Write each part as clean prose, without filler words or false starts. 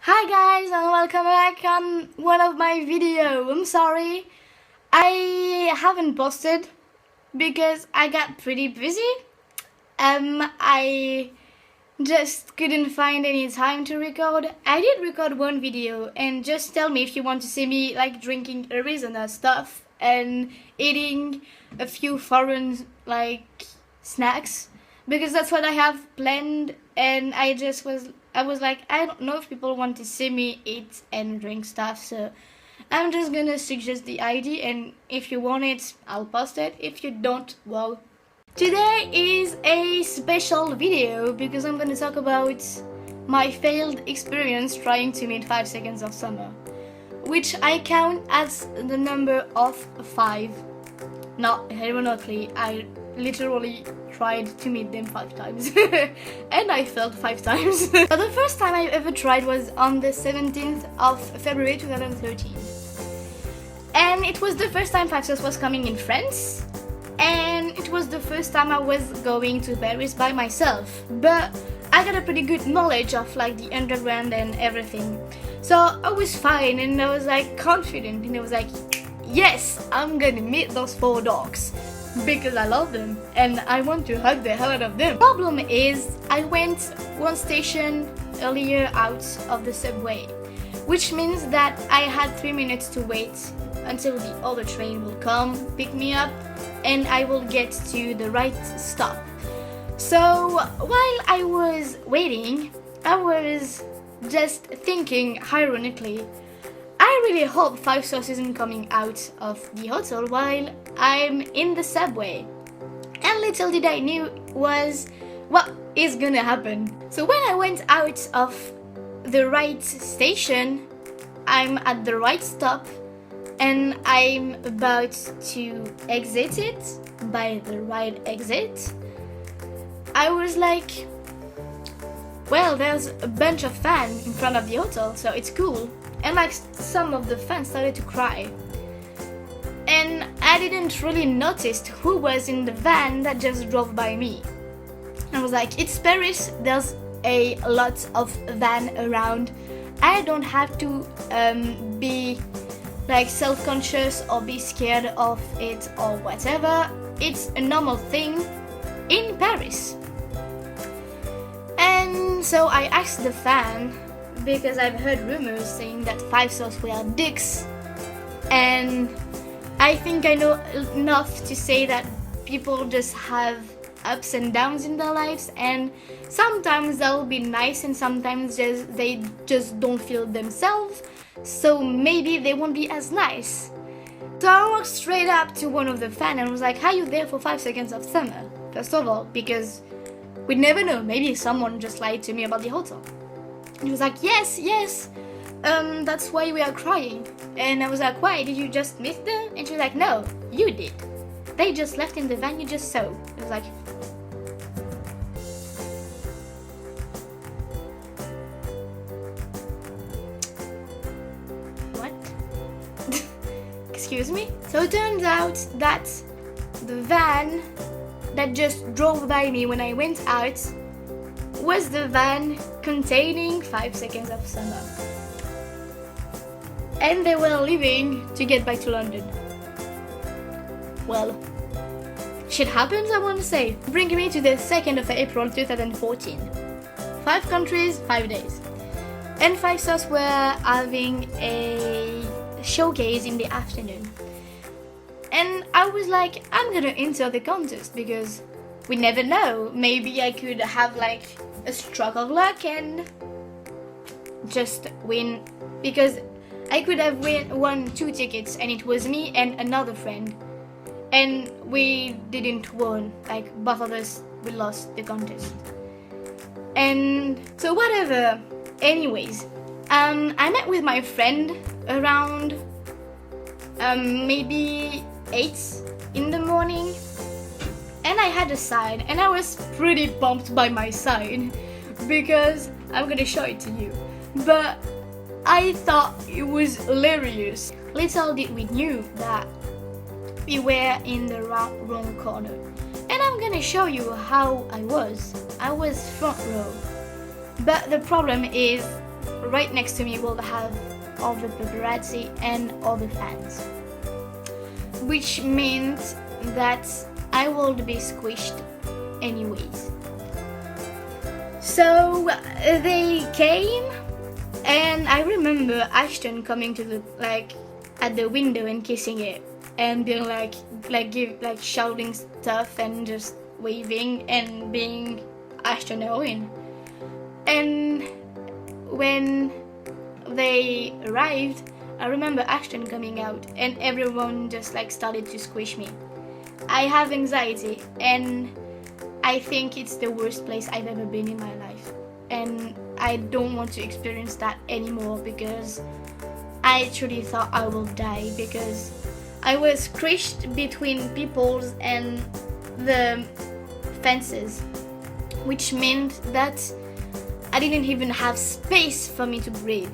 Hi guys and welcome back on one of my videos. I'm sorry I haven't posted because I got pretty busy. I just couldn't find any time to record. I did record one video, and just tell me if you want to see me like drinking Arizona stuff and eating a few foreign like snacks, because that's what I have planned. And I was like, I don't know if people want to see me eat and drink stuff, so I'm just gonna suggest the ID, and if you want it, I'll post it. If you don't, well. Today is a special video because I'm gonna talk about my failed experience trying to meet 5 seconds of summer, which I count as the number of 5. Not ironically, I literally tried to meet them 5 times and I failed 5 times. So the first time I ever tried was on the 17th of February 2013, and it was the first time 5 Sauce was coming in France, and it was the first time I was going to Paris by myself, but I got a pretty good knowledge of like the underground and everything, so I was fine and I was like confident, and I was like, yes, I'm gonna meet those 4 dogs because I love them and I want to hug the hell out of them. Problem is, I went one station earlier out of the subway, which means that I had 3 minutes to wait until the other train will come pick me up and I will get to the right stop. So while I was waiting, I was just thinking ironically, I really hope 5 Sauce isn't coming out of the hotel while I'm in the subway. And little did I knew was what is gonna happen. So when I went out of the right station, I'm at the right stop and I'm about to exit it by the right exit. I was like, well, there's a bunch of fans in front of the hotel, so it's cool. And like some of the fans started to cry. And I didn't really notice who was in the van that just drove by me. I was like, it's Paris, there's a lot of van around. I don't have to be like self-conscious or be scared of it or whatever. It's a normal thing in Paris. And so I asked the fan, because I've heard rumors saying that 5 Sauce were dicks, and I think I know enough to say that people just have ups and downs in their lives, and sometimes they'll be nice and sometimes they just don't feel themselves, so maybe they won't be as nice. So I walked straight up to one of the fans and was like, are you there for 5 seconds of summer? First of all, because we'd never know, maybe someone just lied to me about the hotel. And he was like, yes, that's why we are crying. And I was like, why, did you just miss them? And she was like, no, you did. They just left in the van, you just saw. I was like, what? Excuse me? So it turns out that the van that just drove by me when I went out was the van containing 5 seconds of summer. And they were leaving to get back to London. Well, shit happens, I want to say. Bringing me to the 2nd of April 2014. 5 countries, 5 days. And 5 Sauce were having a showcase in the afternoon. And I was like, I'm gonna enter the contest because we never know. Maybe I could have like a stroke of luck and just win, because I could have won 2 tickets and it was me and another friend, and we didn't win, like both of us, we lost the contest. And so whatever, anyways, I met with my friend around maybe 8 in the morning, and I had a sign and I was pretty pumped by my sign because I'm gonna show it to you, but I thought it was hilarious. Little did we knew that we were in the wrong corner, and I'm gonna show you how I was front row. But the problem is right next to me will have all the paparazzi and all the fans, which means that I will be squished anyways. So they came, and I remember Ashton coming to the at the window and kissing it, and being shouting stuff and just waving and being Ashton Owen. And when they arrived, I remember Ashton coming out, and everyone just started to squish me. I have anxiety, and I think it's the worst place I've ever been in my life, and I don't want to experience that anymore, because I truly thought I will die, because I was squished between people and the fences, which meant that I didn't even have space for me to breathe.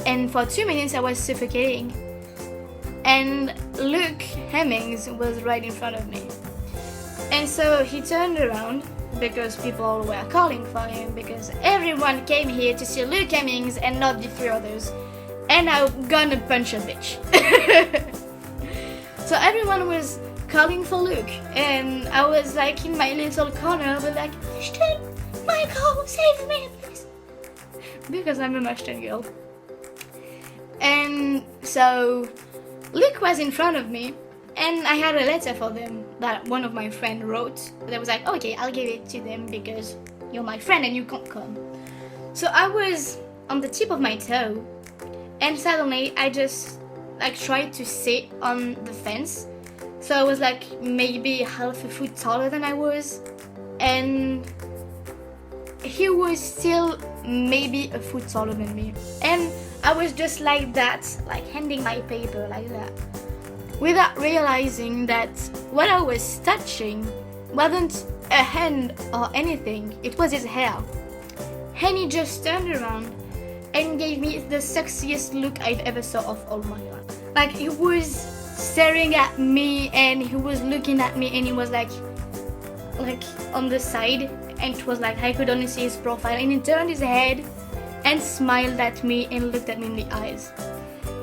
And for 2 minutes I was suffocating. And Luke Hemmings was right in front of me. And so he turned around, because people were calling for him, because everyone came here to see Luke Hemmings and not the 3 others. And I'm gonna punch a bitch. So everyone was calling for Luke, and I was in my little corner, but Ashton, Michael, save me, please. Because I'm a Ashton girl. And so Luke was in front of me, and I had a letter for them that one of my friends wrote. That was okay, I'll give it to them because you're my friend and you can't come. So I was on the tip of my toe, and suddenly I just tried to sit on the fence. So I was maybe half a foot taller than I was, and he was still maybe a foot taller than me. And I was just like that, handing my paper like that, without realizing that what I was touching wasn't a hand or anything, it was his hair. And he just turned around and gave me the sexiest look I've ever saw of all my life. He was staring at me, and he was looking at me, and he was on the side, and it was I could only see his profile, and he turned his head and smiled at me and looked at me in the eyes.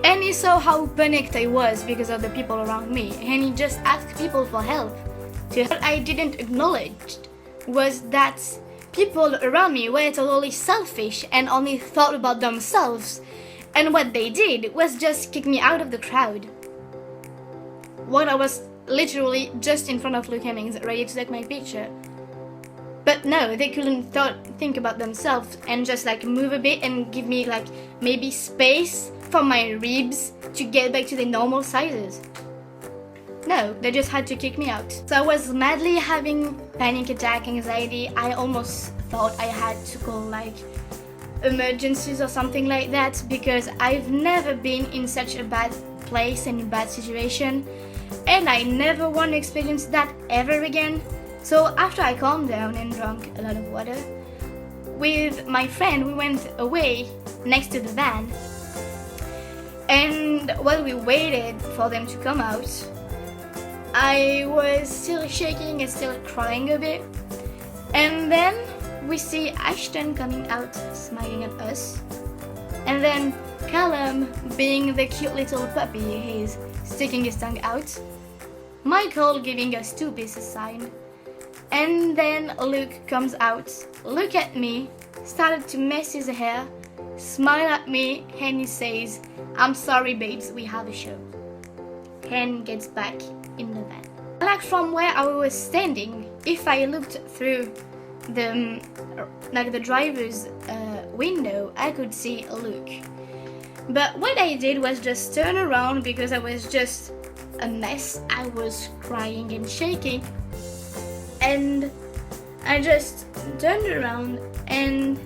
And he saw how panicked I was because of the people around me, and he just asked people for help. What I didn't acknowledge was that people around me were totally selfish and only thought about themselves, and what they did was just kick me out of the crowd. What I was literally just in front of Luke Hemmings, ready to take my picture. But no, they couldn't think about themselves and just move a bit and give me maybe space for my ribs to get back to the normal sizes. No, they just had to kick me out. So I was madly having panic attack, anxiety. I almost thought I had to call emergencies or something like that, because I've never been in such a bad place and a bad situation, and I never want to experience that ever again. So after I calmed down and drank a lot of water, with my friend we went away next to the van, and while we waited for them to come out, I was still shaking and still crying a bit. And then we see Ashton coming out smiling at us, and then Callum, being the cute little puppy he is, sticking his tongue out, Michael giving us 2 pieces sign, and then Luke comes out, look at me, started to mess his hair, smile at me, and he says, "I'm sorry babes, we have a show," and gets back in the van. From where I was standing, if I looked through the driver's window, I could see Luke. But what I did was just turn around, because I was just a mess. I was crying and shaking, and I just turned around, and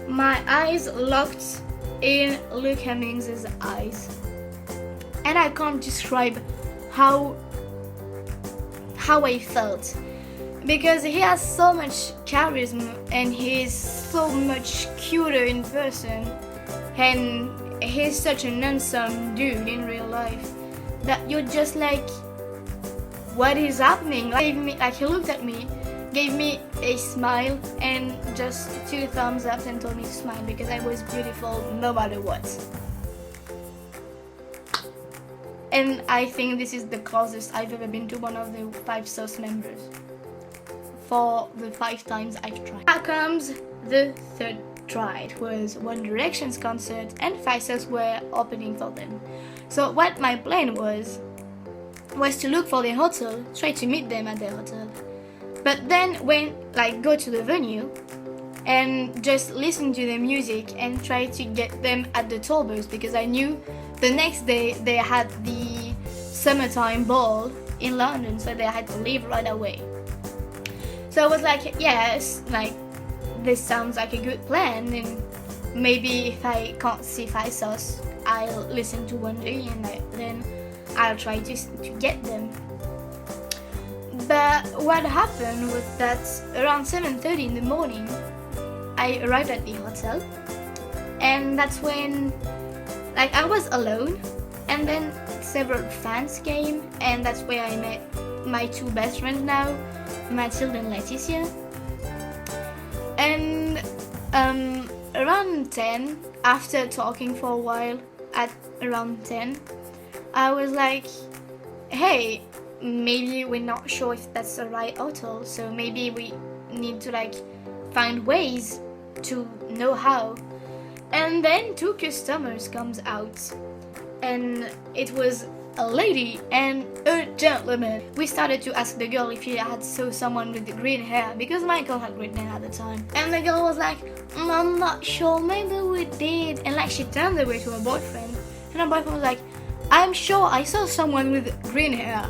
my eyes locked in Luke Hemmings' eyes, and I can't describe how I felt, because he has so much charisma and he's so much cuter in person, and he's such an handsome dude in real life that you're just what is happening? He looked at me, gave me a smile and just 2 thumbs up and told me to smile because I was beautiful no matter what. And I think this is the closest I've ever been to one of the 5 SOS members for the 5 times I've tried. Now comes the third try. It was One Direction's concert and 5 SOS were opening for them. So what my plan was to look for their hotel, try to meet them at their hotel. But then go to the venue and just listen to the music and try to get them at the tour bus because I knew the next day they had the summertime ball in London, so they had to leave right away. So I was like, yes, like this sounds like a good plan, and maybe if I can't see 5 SOS, I'll listen to One Day and then I'll try to get them. But what happened was that around 7:30 in the morning, I arrived at the hotel, and that's when I was alone, and then several fans came, and that's where I met my 2 best friends now, Mathilde and Laetitia. And around 10, after talking for a while, at around 10, I was like, hey, maybe we're not sure if that's the right hotel, so maybe we need to find ways to know how. And then 2 customers comes out, and it was a lady and a gentleman. We started to ask the girl if she had saw someone with the green hair, because Michael had green hair at the time. And the girl was like, I'm not sure, maybe we did. And she turned away to her boyfriend, and her boyfriend was like, I'm sure I saw someone with green hair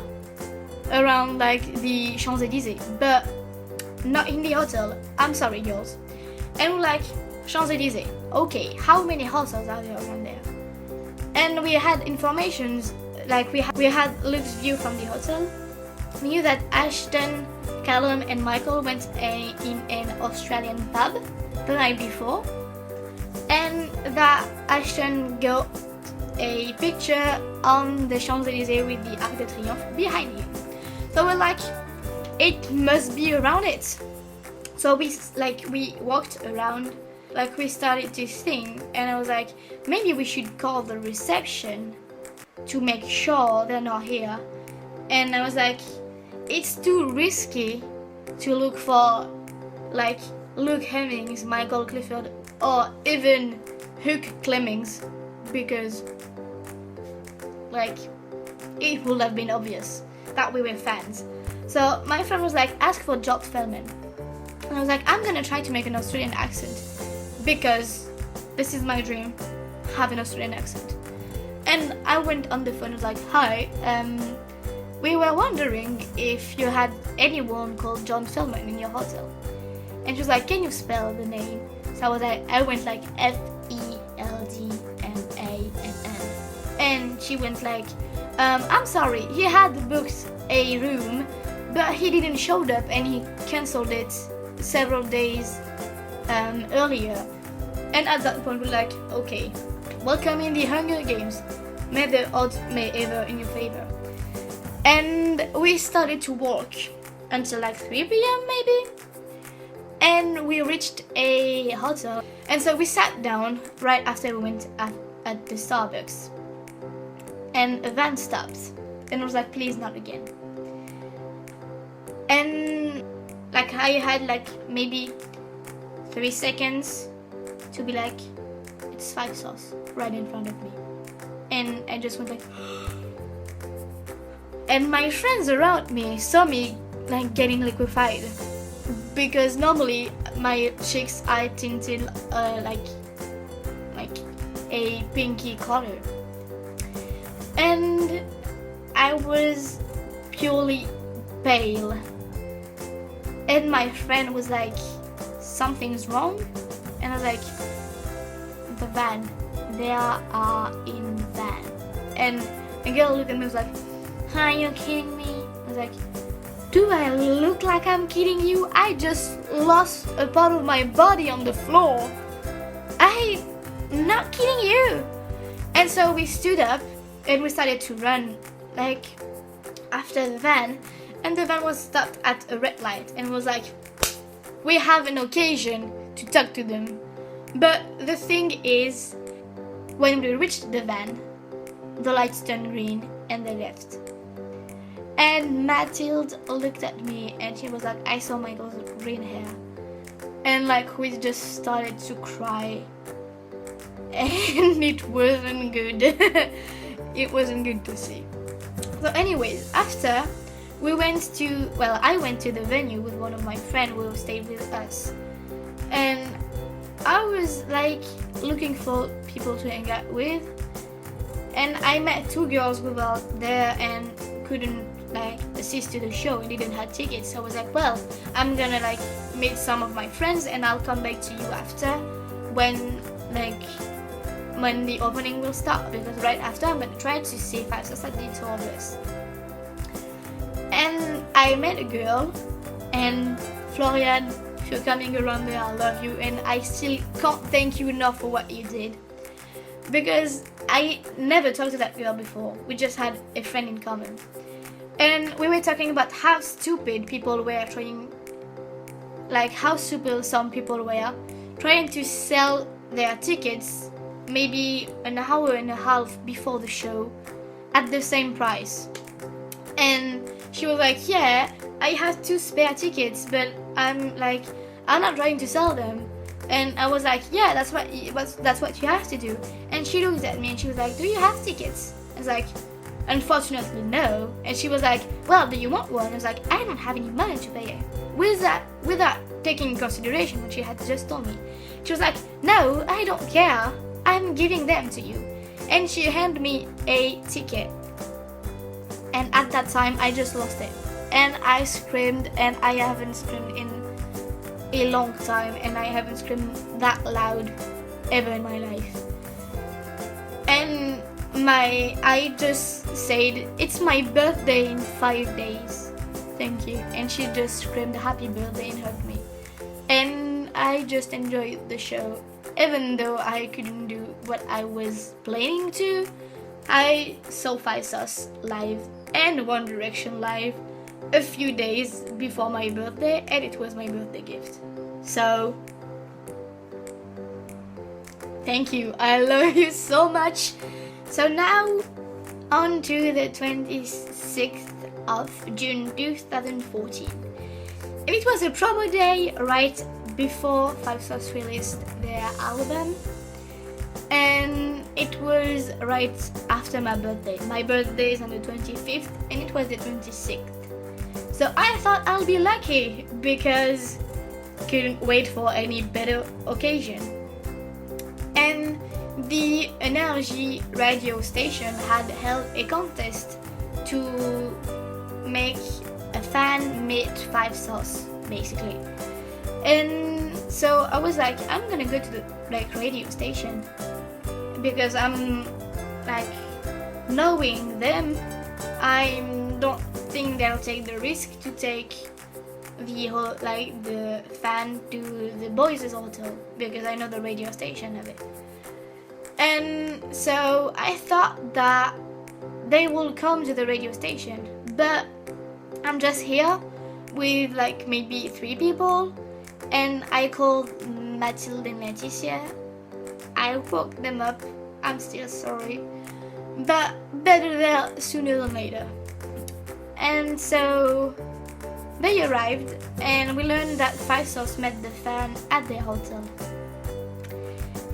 around the Champs-Élysées, but not in the hotel. I'm sorry, girls. And we're like, Champs-Élysées, okay, how many hotels are there around there? And we had informations, we had Luke's view from the hotel. We knew that Ashton, Callum and Michael went in an Australian pub the night before, and that Ashton got a picture on the Champs-Élysées with the Arc de Triomphe behind him. So we're like, it must be around it. So we walked around, we started to think, and I was like, maybe we should call the reception to make sure they're not here. And I was like, it's too risky to look for Luke Hemmings, Michael Clifford, or even Hugh Clemmings, because it would have been obvious that we were fans. So my friend was like, ask for Jock Feldman. And I was like, I'm gonna try to make an Australian accent because this is my dream, have an Australian accent. And I went on the phone and was like, hi, we were wondering if you had anyone called John Feldman in your hotel. And she was like, can you spell the name? So I went F-E-L-D-M-A-N-N. And she went I'm sorry, he had booked a room, but he didn't show up and he cancelled it several days earlier. And at that point we're like, okay, welcome in the Hunger Games. May the odds may ever in your favor. And we started to walk until 3 p.m. maybe. And we reached a hotel. And so we sat down right after we went at the Starbucks. And a van stopped. And I was like, please not again. And I had maybe 3 seconds to be like, it's 5 SOS right in front of me. And I just went and my friends around me saw me getting liquefied, because normally my cheeks are tinted like a pinky color, and I was purely pale. And my friend was like, something's wrong? And I was like, the van, they are in van. And the girl looked at me and was like, are you kidding me? I was like, do I look like I'm kidding you? I just lost a part of my body on the floor. I'm not kidding you. And so we stood up and we started to run after the van. and the van was stopped at a red light and was like, we have an occasion to talk to them. But the thing is, when we reached the van, the lights turned green and they left. And Mathilde looked at me and she was like, I saw Michael's green hair. And like we just started to cry. And it wasn't good. It wasn't good to see. So anyways, after I went to the venue with one of my friends who stayed with us. And I was like looking for people to hang out with. And I met two girls who were there and couldn't like assist to the show and didn't have tickets. So I was like, well, I'm gonna like meet some of my friends and I'll come back to you after when the opening will start, because right after I'm gonna try to see if I saw the tour bus. And I met a girl, and Florian, if you're coming around there, I love you, and I still can't thank you enough for what you did, because I never talked to that girl before. We just had a friend in common, and we were talking about how stupid people were how stupid some people were trying to sell their tickets maybe an hour and a half before the show at the same price. And she was like, yeah, I have 2 spare tickets, but I'm not trying to sell them. And I was like, yeah, that's what you have to do. And she looked at me and she was like, do you have tickets? I was like, unfortunately no. And she was like, well, do you want one? I was like, I don't have any money to pay it. Without taking in consideration what she had just told me. She was like, no, I don't care, I'm giving them to you. And she handed me a ticket. And at that time I just lost it. And I screamed, and I haven't screamed in a long time, and I haven't screamed that loud ever in my life. And I just said, it's my birthday in 5 days, thank you. And she just screamed happy birthday and hugged me. And I just enjoyed the show. Even though I couldn't do what I was planning to, I saw Five Sauce live and One Direction live a few days before my birthday, and it was my birthday gift. So, thank you. I love you so much. So now, on to the 26th of June 2014. It was a promo day right before Five Sauce released their album, and it was right after my birthday. My birthday is on the 25th and it was the 26th. So I thought I'll be lucky because couldn't wait for any better occasion. And the Energy radio station had held a contest to make a fan meet Five Sauce, basically. And so I was like, I'm gonna go to the radio station, because I'm knowing them, I don't think they'll take the risk to take the fan to the boys' hotel, because I know the radio station of it. And so I thought that they will come to the radio station, but I'm just here with maybe 3 people, and I called Mathilde and Laetitia. I woke them up, I'm still sorry, but better there sooner than later. And so they arrived, and we learned that Five Sauce met the fan at their hotel.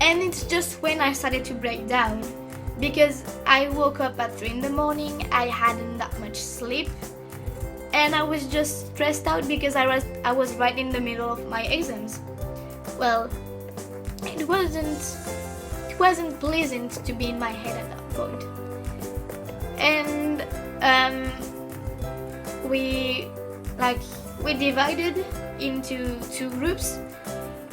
And it's just when I started to break down, because I woke up at 3 in the morning, I hadn't that much sleep, and I was just stressed out because I was right in the middle of my exams. Well, it wasn't pleasant to be in my head at that point. And we divided into 2 groups,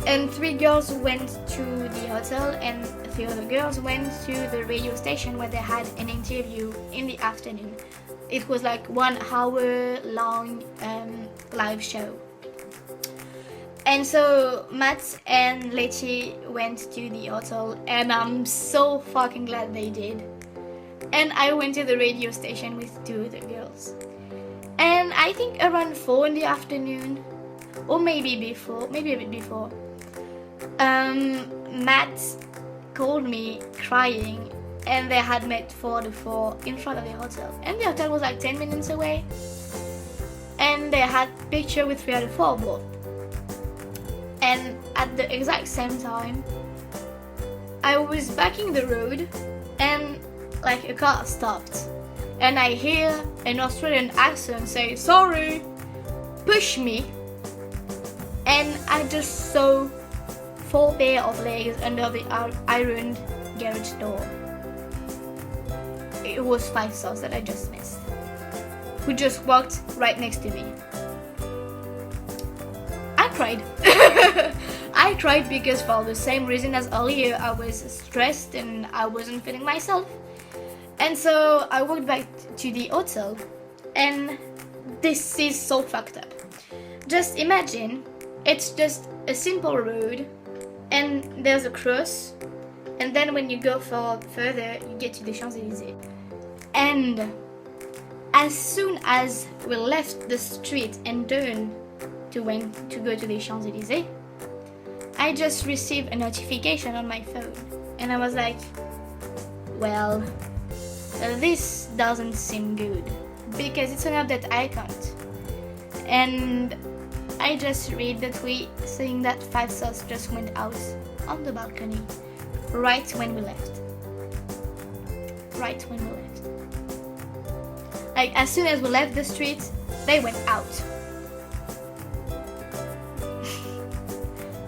and 3 girls went to the hotel and 3 other girls went to the radio station where they had an interview in the afternoon. It was 1 hour long live show. And so Matt and Letty went to the hotel, and I'm so fucking glad they did. And I went to the radio station with 2 other girls. And I think around 4 in the afternoon, or maybe before, maybe a bit before, Matt called me crying, and they had met for the 4 in front of the hotel, and the hotel was like 10 minutes away, and they had picture with 3 out of 4 both. And at the exact same time, I was backing the road, and like a car stopped, and I hear an Australian accent say, "Sorry, push me," and I just saw 4 pair of legs under the ironed garage door. It was 5 stars that I just missed, who just walked right next to me. I cried. I cried because for the same reason as earlier, I was stressed and I wasn't feeling myself. And so I walked back to the hotel, and this is so fucked up. Just imagine, it's just a simple road, and there's a cross, and then when you go further, you get to the Champs-Élysées. And as soon as we left the street and turned to go to the Champs-Élysées, I just received a notification on my phone, and I was like, well, this doesn't seem good, because it's an update icon, and I just read the tweet saying that 5 stars just went out on the balcony right when we left. Right when we left. Like, as soon as we left the street, they went out.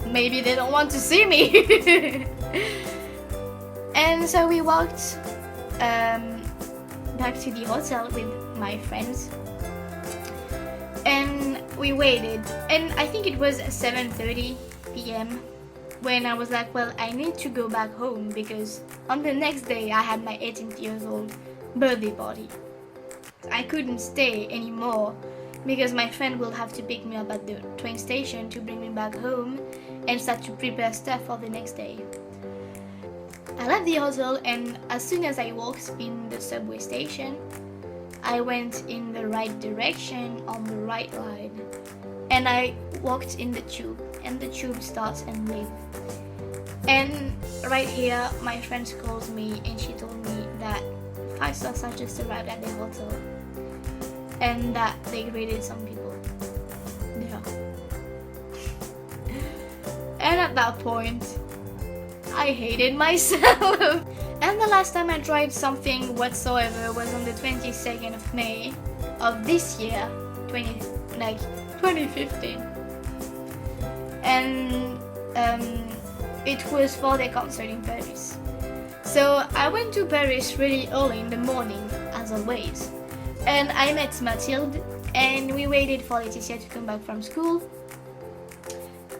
Maybe they don't want to see me. And so we walked back to the hotel with my friends, and we waited, and I think it was 7:30 p.m. when I was like, well, I need to go back home, because on the next day I had my 18th years old birthday party. I couldn't stay anymore because my friend will have to pick me up at the train station to bring me back home and start to prepare stuff for the next day. I left the hotel, and as soon as I walked in the subway station, I went in the right direction on the right line, and I walked in the tube, and the tube starts and leaves. And right here, my friend calls me, and she told me that 5 stars had just arrived at the hotel, and that they graded some people. Yeah. And at that point, I hated myself. And the last time I tried something whatsoever was on the 22nd of May of this year, 2015. And it was for the concert in Paris. So I went to Paris really early in the morning, as always. And I met Mathilde, and we waited for Laetitia to come back from school.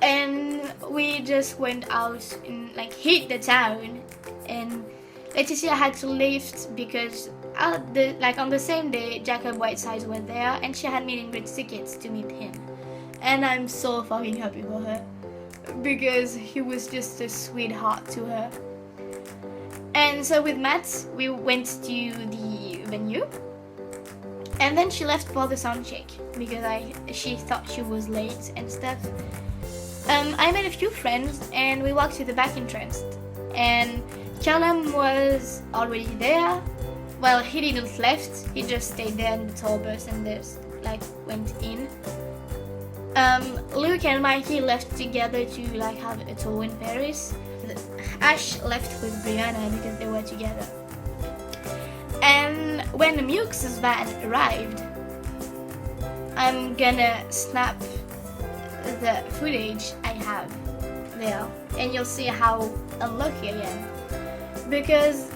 And we just went out and hit the town, and Laetitia had to lift because on the same day Jacob Whitesides were there, and she had meet and greet tickets to meet him, and I'm so fucking happy for her because he was just a sweetheart to her. And so with Matt, we went to the venue, and then she left for the sound check because she thought she was late and stuff. I met a few friends, and we walked to the back entrance, and Callum was already there. Well, he didn't left, he just stayed there in the tour bus and just went in. Luke and Mikey left together to have a tour in Paris. Ash left with Brianna because they were together. And when Mux's van arrived, I'm gonna snap the footage I have there, and you'll see how unlucky I am, because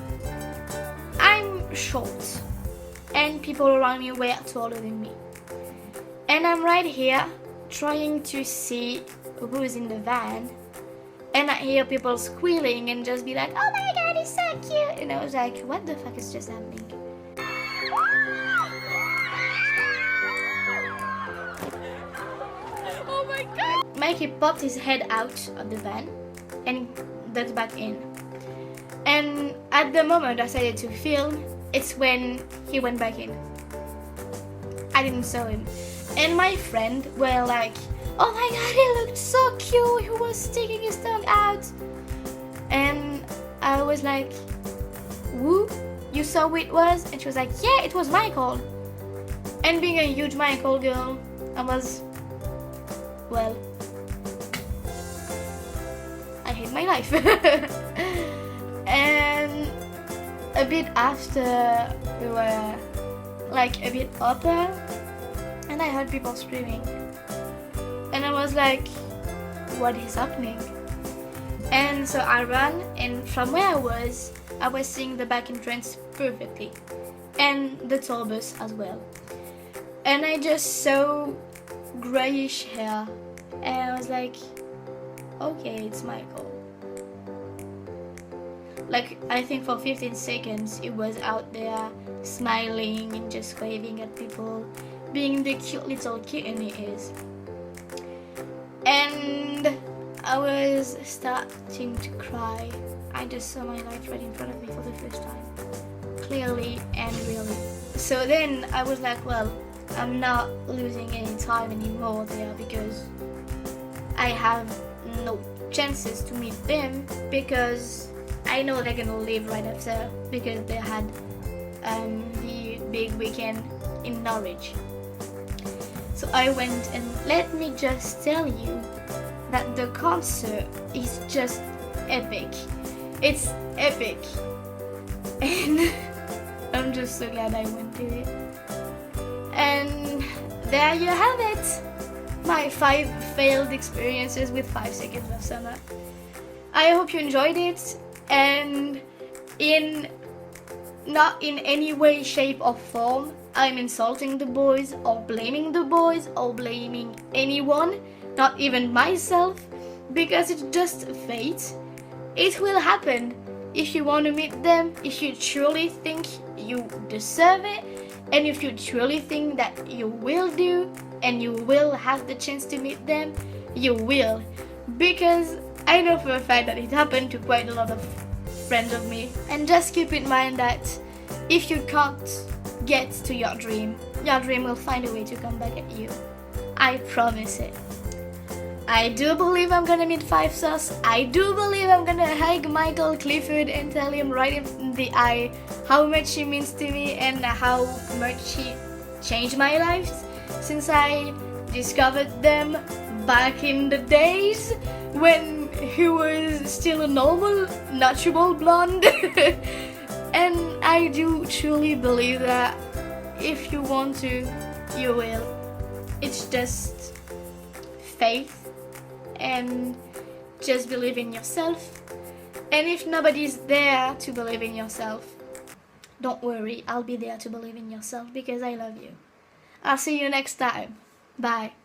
I'm short and people around me were taller than me, and I'm right here trying to see who's in the van, and I hear people squealing and just be like, oh my god, he's so cute, and I was like, what the fuck is just happening? Oh my god! Mikey popped his head out of the van and ducked back in. And at the moment I decided to film, it's when he went back in. I didn't saw him. And my friend were like, oh my god, he looked so cute, he was sticking his tongue out. And I was like, who? You saw who it was? And she was like, yeah, it was Michael. And being a huge Michael girl, I was, well, I hate my life. And a bit after, we were like a bit upper, and I heard people screaming. And I was like, what is happening? And so I ran, and from where I was seeing the back entrance perfectly, and the tour bus as well. And I just saw grayish hair, and I was like, okay, it's Michael. Like, I think for 15 seconds he was out there smiling and just waving at people, being the cute little kitten he is. And I was starting to cry. I just saw my life right in front of me for the first time, clearly and really. So then I was like, well, I'm not losing any time anymore there, because I have no chances to meet them, because I know they're gonna leave right after, because they had the big weekend in Norwich. So I went, and let me just tell you that the concert is just epic. It's epic. And I'm just so glad I went to it. And there you have it. My 5 failed experiences with 5 Seconds of Summer. I hope you enjoyed it, and not in any way, shape or form I'm insulting the boys or blaming the boys or blaming anyone, not even myself, because it's just fate. It will happen. If you want to meet them, if you truly think you deserve it, and if you truly think that you will do, and you will have the chance to meet them, you will. Because I know for a fact that it happened to quite a lot of friends of me. And just keep in mind that if you can't get to your dream will find a way to come back at you. I promise it. I do believe I'm gonna meet Five Sauce. I do believe I'm gonna hug Michael Clifford and tell him right in the eye how much he means to me and how much he changed my life since I discovered them back in the days when he was still a normal, natural blonde. And I do truly believe that if you want to, you will. It's just faith, and just believe in yourself. And if nobody's there to believe in yourself, don't worry, I'll be there to believe in yourself, because I love you. I'll see you next time. Bye.